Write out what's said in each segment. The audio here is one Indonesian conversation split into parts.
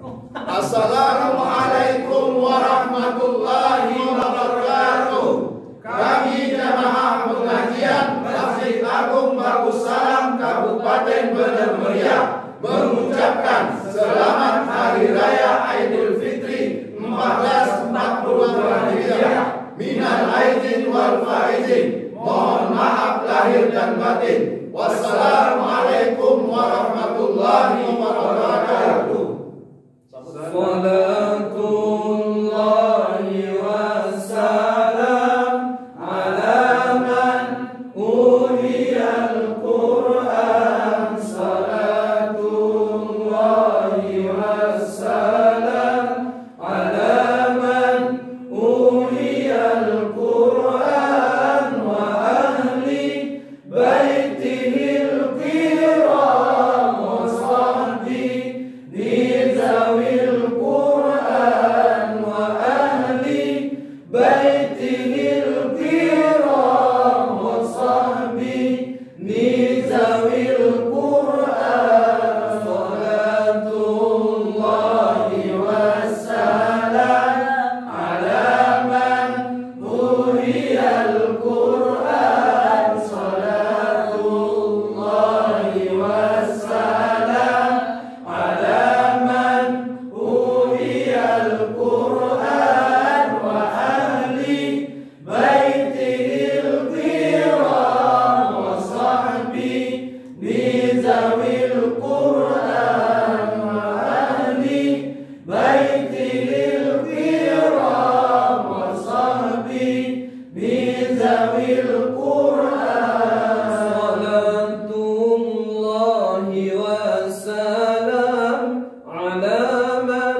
Assalamualaikum warahmatullahi wabarakatuh. Kami jamaah pengajian Masjid Agung Darussalam Kabupaten Bener Meriah mengucapkan selamat Hari Raya Idul Fitri 1442 Hijriah. Minal aidin wal faizin. Mohon maaf lahir dan batin. Wassalamualaikum warahmatullahi wabarakatuh. Salatullahi wassalam ala man uliyal Qur'an. Salatullahi wassalam ala man uliyal Qur'an wa ahli baitihil kiram wa sahbihi zawil Qur'an wa ahli baitihil kiram wa sahbihi zawil Qur'an. Salatullahi wassalam ala man uliyal Qur'an. Salatullahi wassalam ala man uliyal Qur'an wa ahli baitihil kiram wa sahbihi zawil Qur'an wa ahli baitihil kiram wa sahbihi zawil Qur'an. Salatullahi wassalam ala man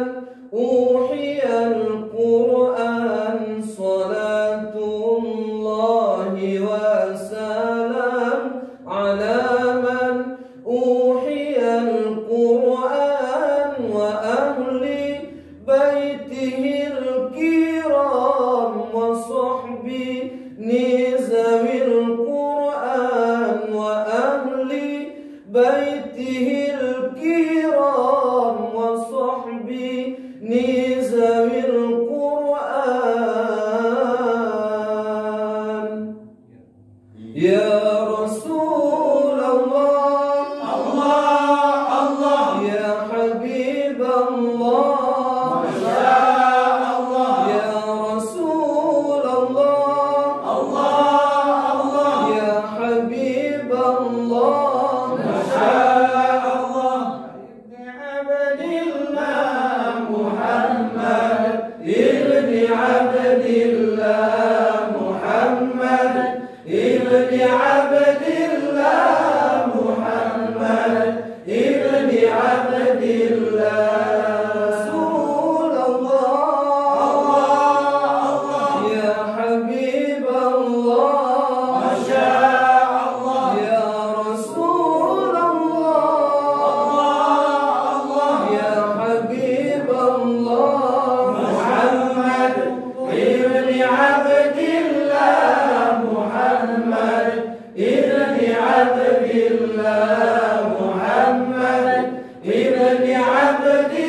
uhiyal Qur'an. Salatullahi wassalam ala man uhiyal Qur'an wa ahli baitihil kiram wa sahbihi zawil Qur'an wa ahli baitihil kiram wa sahbihi zawil Qur'an. Ya Rasulullah, Allah Allah, ya Habiballah, Masya Allah, ya Rasulullah, Allah Allah, ya Habiballah, Masya Allah. Abdillah Muhammad, ibni Abdillah Muhammad, ibni Abdillah Muhammad, ibni Abdillah. Rasulullah, Allah Allah, ya Habiballah, Masya Allah, ya Rasulullah, Allah Allah, ya Habiballah Muhammad, ibni Abdillah Muhammad, ibni Abdillah Muhammad, ibni Abdillah